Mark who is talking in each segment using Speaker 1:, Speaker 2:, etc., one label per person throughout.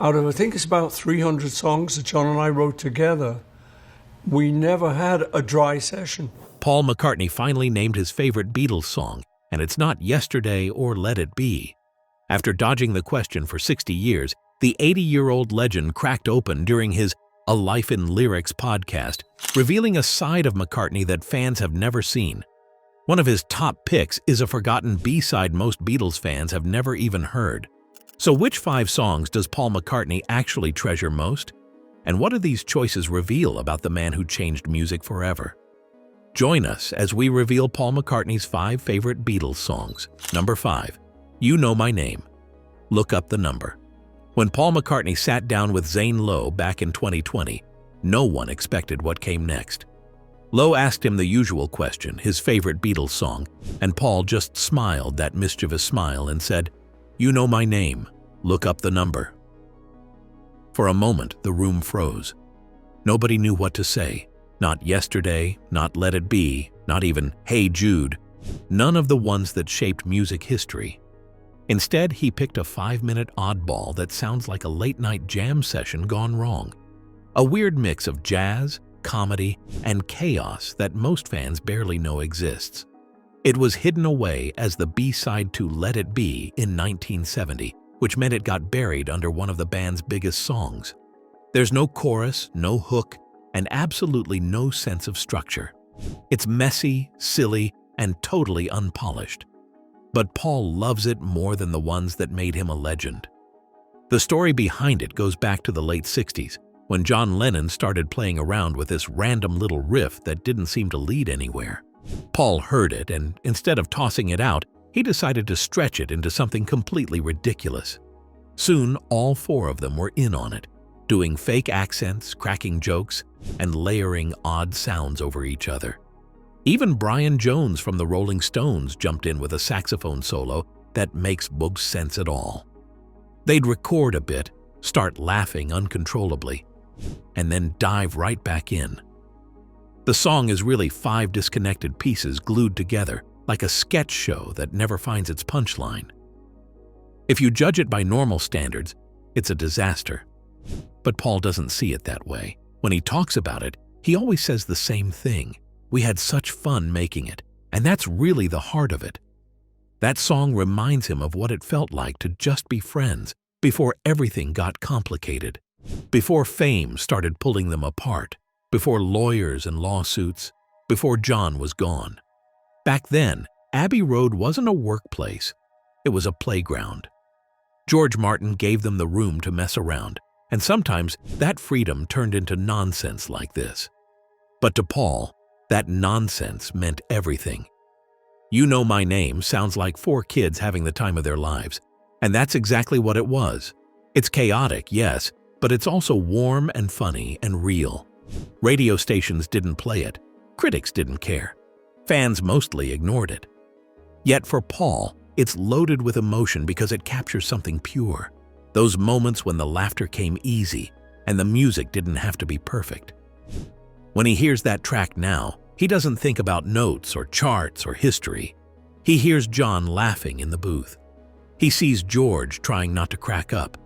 Speaker 1: Out of, I think it's about 300 songs that John and I wrote together, we never had a dry session.
Speaker 2: Paul McCartney finally named his favorite Beatles song, and it's not Yesterday or Let It Be. After dodging the question for 60 years, the 80-year-old legend cracked open during his A Life in Lyrics podcast, revealing a side of McCartney that fans have never seen. One of his top picks is a forgotten B-side most Beatles fans have never even heard. So which 5 songs does Paul McCartney actually treasure most? And what do these choices reveal about the man who changed music forever? Join us as we reveal Paul McCartney's 5 favorite Beatles songs. Number 5. You Know My Name. Look Up the Number. When Paul McCartney sat down with Zane Lowe back in 2020, no one expected what came next. Lowe asked him the usual question, his favorite Beatles song, and Paul just smiled that mischievous smile and said, "You know my name. Look up the number." For a moment, the room froze. Nobody knew what to say. Not Yesterday, not Let It Be, not even Hey Jude. None of the ones that shaped music history. Instead, he picked a 5-minute oddball that sounds like a late-night jam session gone wrong. A weird mix of jazz, comedy, and chaos that most fans barely know exists. It was hidden away as the B-side to Let It Be in 1970, which meant it got buried under one of the band's biggest songs. There's no chorus, no hook, and absolutely no sense of structure. It's messy, silly, and totally unpolished. But Paul loves it more than the ones that made him a legend. The story behind it goes back to the late 60s, when John Lennon started playing around with this random little riff that didn't seem to lead anywhere. Paul heard it, and instead of tossing it out, he decided to stretch it into something completely ridiculous. Soon, all 4 of them were in on it, doing fake accents, cracking jokes, and layering odd sounds over each other. Even Brian Jones from the Rolling Stones jumped in with a saxophone solo that makes no sense at all. They'd record a bit, start laughing uncontrollably, and then dive right back in. The song is really 5 disconnected pieces glued together, like a sketch show that never finds its punchline. If you judge it by normal standards, it's a disaster. But Paul doesn't see it that way. When he talks about it, he always says the same thing. We had such fun making it, and that's really the heart of it. That song reminds him of what it felt like to just be friends before everything got complicated, before fame started pulling them apart, before lawyers and lawsuits, before John was gone. Back then, Abbey Road wasn't a workplace. It was a playground. George Martin gave them the room to mess around, and sometimes that freedom turned into nonsense like this. But to Paul, that nonsense meant everything. You Know My Name sounds like 4 kids having the time of their lives, and that's exactly what it was. It's chaotic, yes, but it's also warm and funny and real. Radio stations didn't play it. Critics didn't care. Fans mostly ignored it. Yet for Paul, it's loaded with emotion because it captures something pure. Those moments when the laughter came easy and the music didn't have to be perfect. When he hears that track now, he doesn't think about notes or charts or history. He hears John laughing in the booth. He sees George trying not to crack up.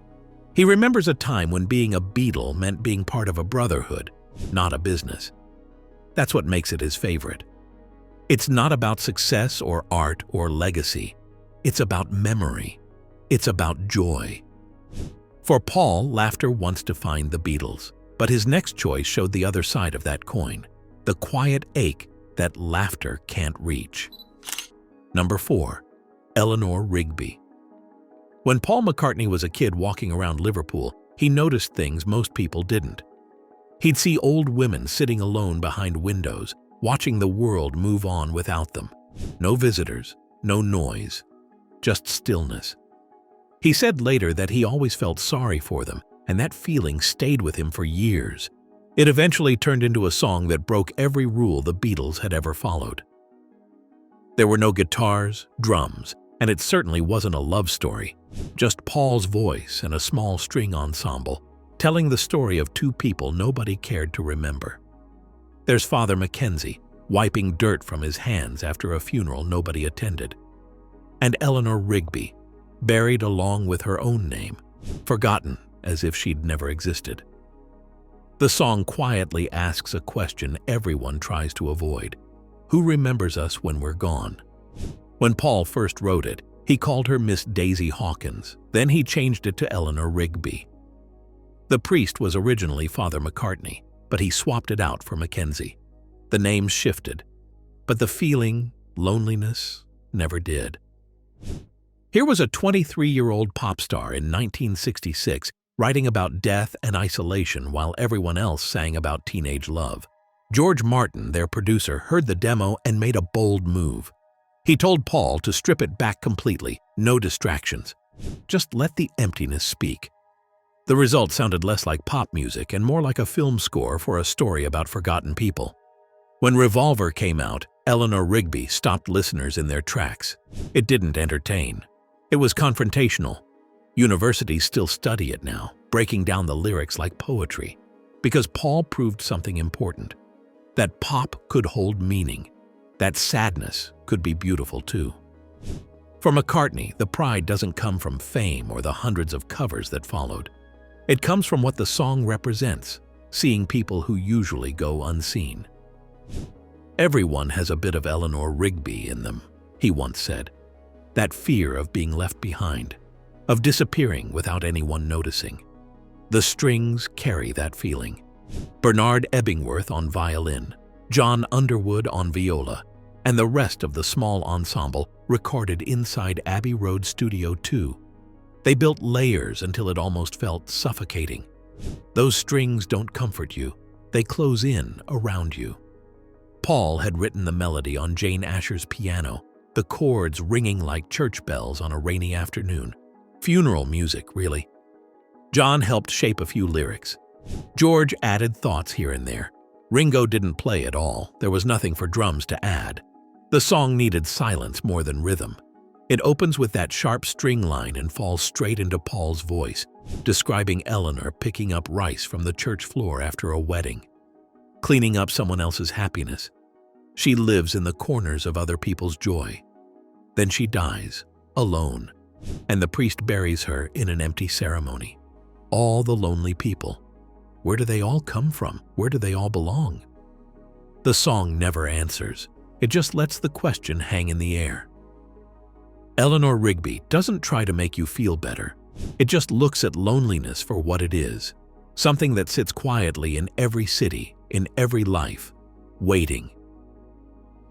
Speaker 2: He remembers a time when being a Beatle meant being part of a brotherhood, not a business. That's what makes it his favorite. It's not about success or art or legacy. It's about memory. It's about joy. For Paul, laughter once defined the Beatles, but his next choice showed the other side of that coin, the quiet ache that laughter can't reach. Number 4. Eleanor Rigby. When Paul McCartney was a kid walking around Liverpool, he noticed things most people didn't. He'd see old women sitting alone behind windows, watching the world move on without them. No visitors, no noise, just stillness. He said later that he always felt sorry for them, and that feeling stayed with him for years. It eventually turned into a song that broke every rule the Beatles had ever followed. There were no guitars, drums, and it certainly wasn't a love story, just Paul's voice and a small string ensemble, telling the story of 2 people nobody cared to remember. There's Father Mackenzie, wiping dirt from his hands after a funeral nobody attended. And Eleanor Rigby, buried along with her own name, forgotten as if she'd never existed. The song quietly asks a question everyone tries to avoid. Who remembers us when we're gone? When Paul first wrote it, he called her Miss Daisy Hawkins. Then he changed it to Eleanor Rigby. The priest was originally Father McCartney, but he swapped it out for Mackenzie. The names shifted, but the feeling, loneliness, never did. Here was a 23-year-old pop star in 1966 writing about death and isolation while everyone else sang about teenage love. George Martin, their producer, heard the demo and made a bold move. He told Paul to strip it back completely, no distractions. Just let the emptiness speak. The result sounded less like pop music and more like a film score for a story about forgotten people. When Revolver came out, Eleanor Rigby stopped listeners in their tracks. It didn't entertain. It was confrontational. Universities still study it now, breaking down the lyrics like poetry, because Paul proved something important. That pop could hold meaning. That sadness could be beautiful too. For McCartney, the pride doesn't come from fame or the hundreds of covers that followed. It comes from what the song represents, seeing people who usually go unseen. Everyone has a bit of Eleanor Rigby in them, he once said. That fear of being left behind, of disappearing without anyone noticing. The strings carry that feeling. Bernard Ebbingworth on violin, John Underwood on viola, and the rest of the small ensemble recorded inside Abbey Road Studio 2. They built layers until it almost felt suffocating. Those strings don't comfort you, they close in around you. Paul had written the melody on Jane Asher's piano, the chords ringing like church bells on a rainy afternoon. Funeral music, really. John helped shape a few lyrics. George added thoughts here and there. Ringo didn't play at all. There was nothing for drums to add. The song needed silence more than rhythm. It opens with that sharp string line and falls straight into Paul's voice, describing Eleanor picking up rice from the church floor after a wedding, cleaning up someone else's happiness. She lives in the corners of other people's joy. Then she dies, alone, and the priest buries her in an empty ceremony. All the lonely people. Where do they all come from? Where do they all belong? The song never answers. It just lets the question hang in the air. Eleanor Rigby doesn't try to make you feel better. It just looks at loneliness for what it is. Something that sits quietly in every city, in every life, waiting.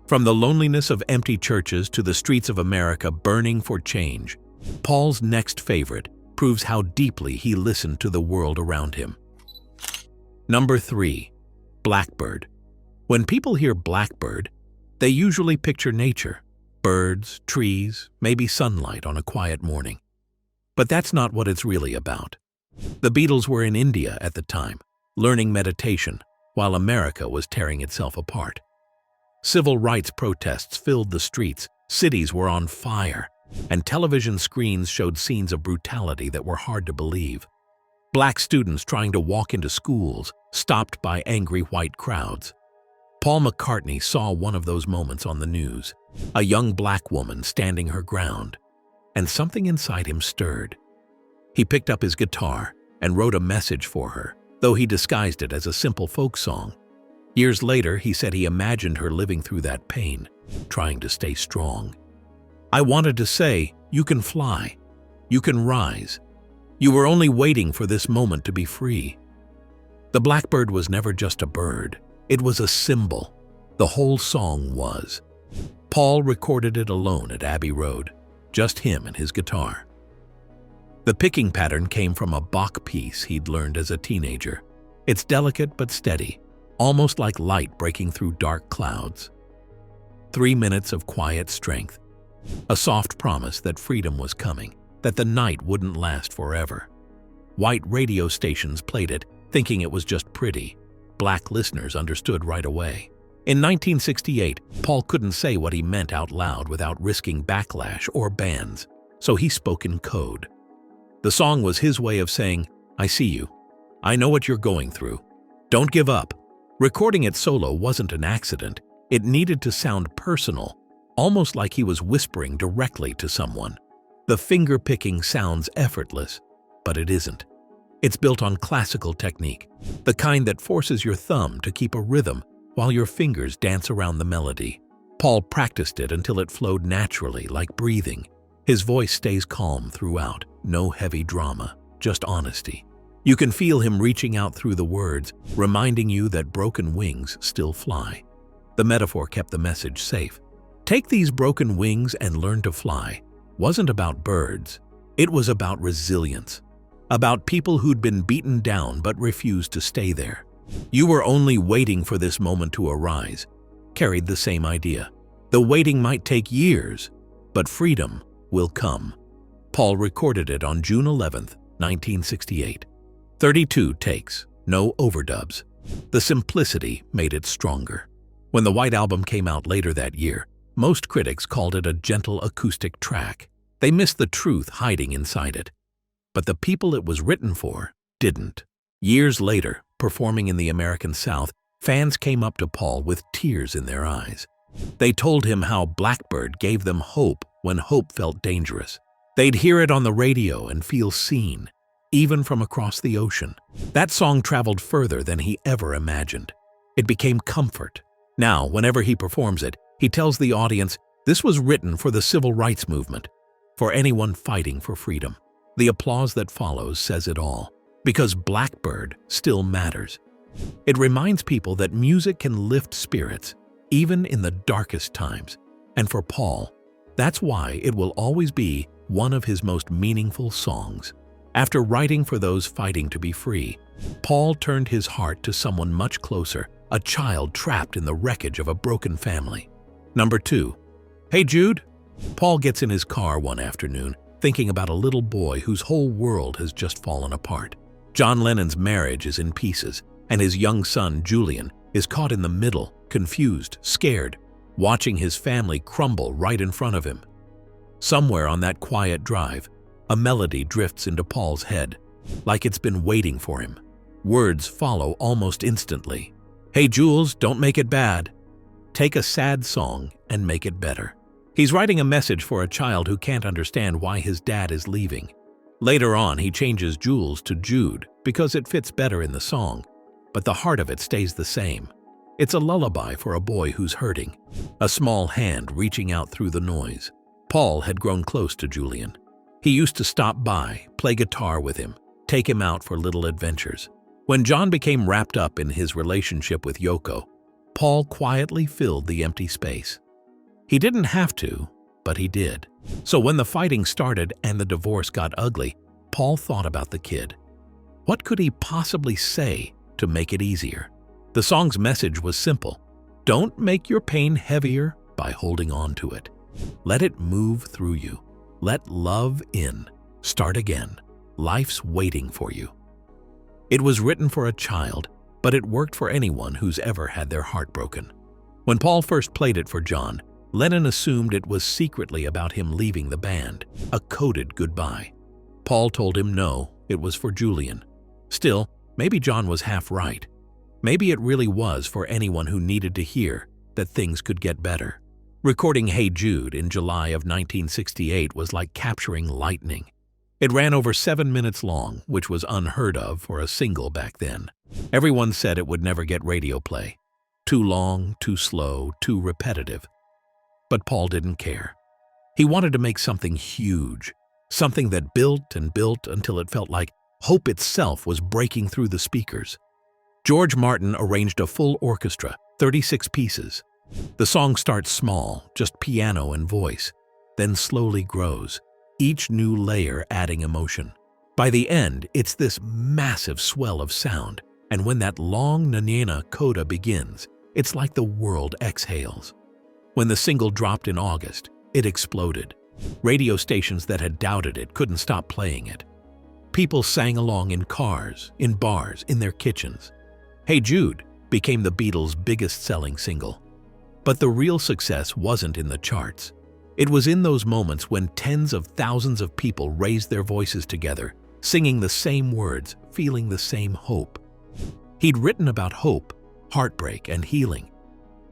Speaker 2: From the loneliness of empty churches to the streets of America burning for change, Paul's next favorite proves how deeply he listened to the world around him. Number 3. Blackbird. When people hear blackbird, they usually picture nature, birds, trees, maybe sunlight on a quiet morning. But that's not what it's really about. The Beatles were in India at the time, learning meditation, while America was tearing itself apart. Civil rights protests filled the streets, cities were on fire, and television screens showed scenes of brutality that were hard to believe. Black students trying to walk into schools, stopped by angry white crowds. Paul McCartney saw one of those moments on the news, a young black woman standing her ground, and something inside him stirred. He picked up his guitar and wrote a message for her, though he disguised it as a simple folk song. Years later, he said he imagined her living through that pain, trying to stay strong. I wanted to say, you can fly, you can rise. You were only waiting for this moment to be free. The blackbird was never just a bird. It was a symbol. The whole song was. Paul recorded it alone at Abbey Road, just him and his guitar. The picking pattern came from a Bach piece he'd learned as a teenager. It's delicate but steady, almost like light breaking through dark clouds. 3 minutes of quiet strength, a soft promise that freedom was coming, that the night wouldn't last forever. White radio stations played it, thinking it was just pretty. Black listeners understood right away. In 1968, Paul couldn't say what he meant out loud without risking backlash or bans, so he spoke in code. The song was his way of saying, I see you. I know what you're going through. Don't give up. Recording it solo wasn't an accident. It needed to sound personal, almost like he was whispering directly to someone. The finger-picking sounds effortless, but it isn't. It's built on classical technique, the kind that forces your thumb to keep a rhythm while your fingers dance around the melody. Paul practiced it until it flowed naturally, like breathing. His voice stays calm throughout, no heavy drama, just honesty. You can feel him reaching out through the words, reminding you that broken wings still fly. The metaphor kept the message safe. Take these broken wings and learn to fly wasn't about birds. It was about resilience, about people who'd been beaten down but refused to stay there. You were only waiting for this moment to arise carried the same idea. The waiting might take years, but freedom will come. Paul recorded it on June 11, 1968. 32 takes, no overdubs. The simplicity made it stronger. When the White Album came out later that year, most critics called it a gentle acoustic track. They missed the truth hiding inside it. But the people it was written for didn't. Years later, performing in the American South, fans came up to Paul with tears in their eyes. They told him how Blackbird gave them hope when hope felt dangerous. They'd hear it on the radio and feel seen, even from across the ocean. That song traveled further than he ever imagined. It became comfort. Now, whenever he performs it, he tells the audience, this was written for the civil rights movement, for anyone fighting for freedom. The applause that follows says it all, because Blackbird still matters. It reminds people that music can lift spirits, even in the darkest times. And for Paul, that's why it will always be one of his most meaningful songs. After writing for those fighting to be free, Paul turned his heart to someone much closer, a child trapped in the wreckage of a broken family. Number 2. Hey Jude. Paul gets in his car one afternoon, thinking about a little boy whose whole world has just fallen apart. John Lennon's marriage is in pieces, and his young son, Julian, is caught in the middle, confused, scared, watching his family crumble right in front of him. Somewhere on that quiet drive, a melody drifts into Paul's head, like it's been waiting for him. Words follow almost instantly. Hey Jules, don't make it bad. Take a sad song and make it better. He's writing a message for a child who can't understand why his dad is leaving. Later on, he changes Jules to Jude because it fits better in the song, but the heart of it stays the same. It's a lullaby for a boy who's hurting, a small hand reaching out through the noise. Paul had grown close to Julian. He used to stop by, play guitar with him, take him out for little adventures. When John became wrapped up in his relationship with Yoko, Paul quietly filled the empty space. He didn't have to, but he did. So when the fighting started and the divorce got ugly, Paul thought about the kid. What could he possibly say to make it easier? The song's message was simple. Don't make your pain heavier by holding on to it. Let it move through you. Let love in. Start again. Life's waiting for you. It was written for a child, but it worked for anyone who's ever had their heart broken. When Paul first played it for John, Lennon assumed it was secretly about him leaving the band, a coded goodbye. Paul told him no, it was for Julian. Still, maybe John was half right. Maybe it really was for anyone who needed to hear that things could get better. Recording Hey Jude in July of 1968 was like capturing lightning. It ran over 7 minutes long, which was unheard of for a single back then. Everyone said it would never get radio play. Too long, too slow, too repetitive. But Paul didn't care. He wanted to make something huge, something that built and built until it felt like hope itself was breaking through the speakers. George Martin arranged a full orchestra, 36 pieces. The song starts small, just piano and voice, then slowly grows, each new layer adding emotion. By the end, it's this massive swell of sound, and when that long Nanena coda begins, it's like the world exhales. When the single dropped in August, it exploded. Radio stations that had doubted it couldn't stop playing it. People sang along in cars, in bars, in their kitchens. Hey Jude became the Beatles' biggest-selling single. But the real success wasn't in the charts. It was in those moments when tens of thousands of people raised their voices together, singing the same words, feeling the same hope. He'd written about hope, heartbreak, and healing.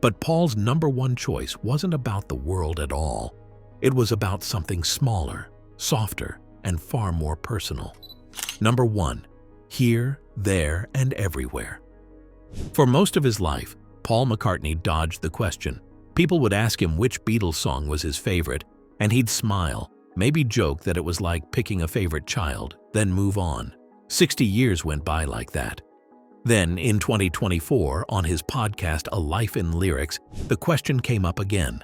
Speaker 2: But Paul's number one choice wasn't about the world at all. It was about something smaller, softer, and far more personal. Number 1. here, there, and everywhere. For most of his life, Paul McCartney dodged the question. People would ask him which Beatles song was his favorite, and he'd smile, maybe joke that it was like picking a favorite child, then move on. 60 years went by like that. Then, in 2024, on his podcast A Life in Lyrics, the question came up again.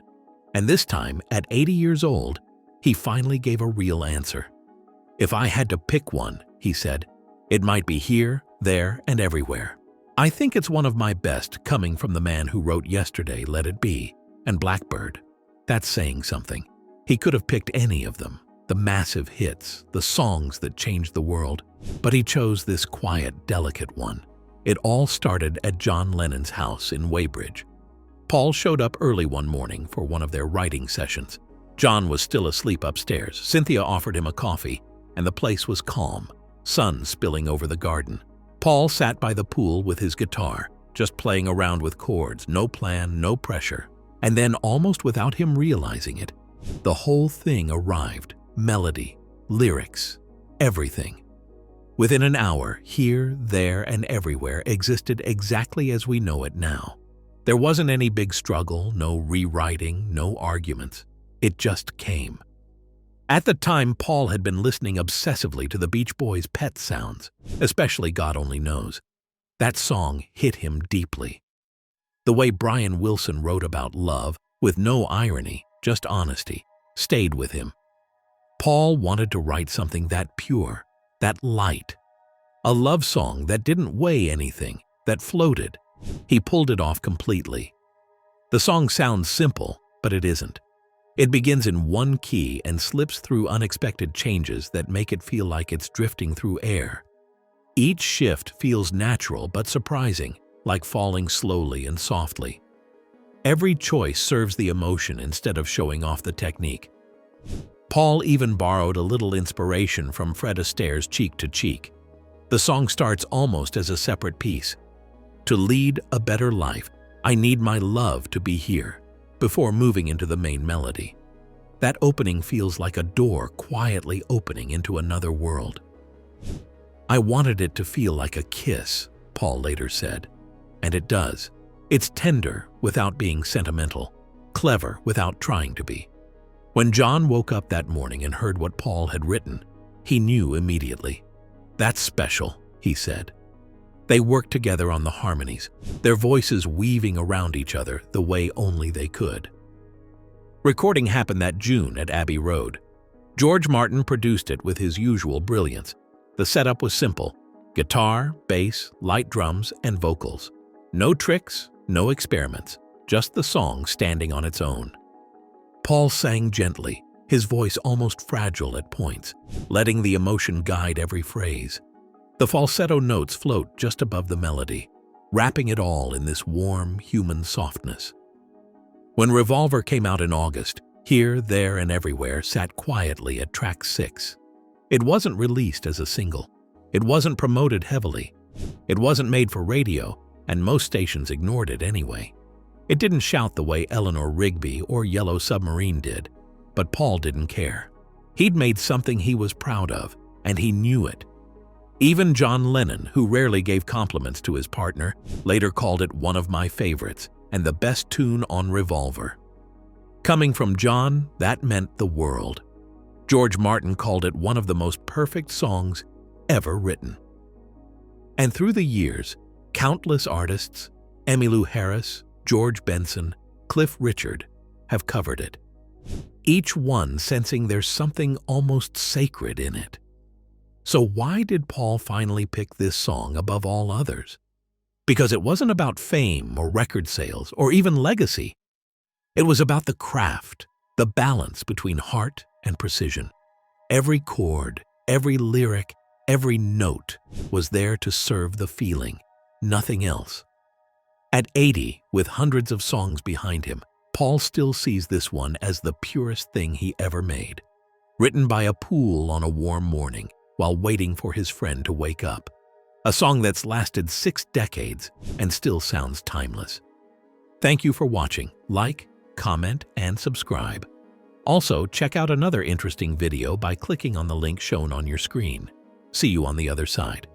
Speaker 2: And this time, at 80 years old, he finally gave a real answer. "If I had to pick one," he said, "it might be here, there, and everywhere." I think it's one of my best, coming from the man who wrote Yesterday, Let It Be, and Blackbird. That's saying something. He could have picked any of them, the massive hits, the songs that changed the world, but he chose this quiet, delicate one. It all started at John Lennon's house in Weybridge. Paul showed up early one morning for one of their writing sessions. John was still asleep upstairs. Cynthia offered him a coffee, and the place was calm, sun spilling over the garden. Paul sat by the pool with his guitar, just playing around with chords, no plan, no pressure. And then, almost without him realizing it, the whole thing arrived. Melody, lyrics, everything. Within an hour, here, there, and everywhere existed exactly as we know it now. There wasn't any big struggle, no rewriting, no arguments. It just came. At the time, Paul had been listening obsessively to the Beach Boys' Pet Sounds, especially God Only Knows. That song hit him deeply. The way Brian Wilson wrote about love, with no irony, just honesty, stayed with him. Paul wanted to write something that pure, that light. A love song that didn't weigh anything, that floated. He pulled it off completely. The song sounds simple, but it isn't. It begins in one key and slips through unexpected changes that make it feel like it's drifting through air. Each shift feels natural but surprising, like falling slowly and softly. Every choice serves the emotion instead of showing off the technique. Paul even borrowed a little inspiration from Fred Astaire's Cheek to Cheek. The song starts almost as a separate piece. "To lead a better life, I need my love to be here," before moving into the main melody. That opening feels like a door quietly opening into another world. "I wanted it to feel like a kiss," Paul later said. And it does. It's tender without being sentimental, clever without trying to be. When John woke up that morning and heard what Paul had written, he knew immediately. "That's special," he said. They worked together on the harmonies, their voices weaving around each other the way only they could. Recording happened that June at Abbey Road. George Martin produced it with his usual brilliance. The setup was simple: guitar, bass, light drums, and vocals. No tricks, no experiments, just the song standing on its own. Paul sang gently, his voice almost fragile at points, letting the emotion guide every phrase. The falsetto notes float just above the melody, wrapping it all in this warm, human softness. When Revolver came out in August, Here, There, and Everywhere sat quietly at track 6. It wasn't released as a single. It wasn't promoted heavily. It wasn't made for radio, and most stations ignored it anyway. It didn't shout the way Eleanor Rigby or Yellow Submarine did, but Paul didn't care. He'd made something he was proud of, and he knew it. Even John Lennon, who rarely gave compliments to his partner, later called it one of my favorites and the best tune on Revolver. Coming from John, that meant the world. George Martin called it one of the most perfect songs ever written. And through the years, countless artists, Emmylou Harris, George Benson, Cliff Richard, have covered it, each one sensing there's something almost sacred in it. So why did Paul finally pick this song above all others? Because it wasn't about fame or record sales or even legacy. It was about the craft, the balance between heart and precision. Every chord, every lyric, every note was there to serve the feeling, nothing else. At 80, with hundreds of songs behind him, Paul still sees this one as the purest thing he ever made. Written by a pool on a warm morning while waiting for his friend to wake up. A song that's lasted 6 decades and still sounds timeless. Thank you for watching. Like, comment, and subscribe. Also, check out another interesting video by clicking on the link shown on your screen. See you on the other side.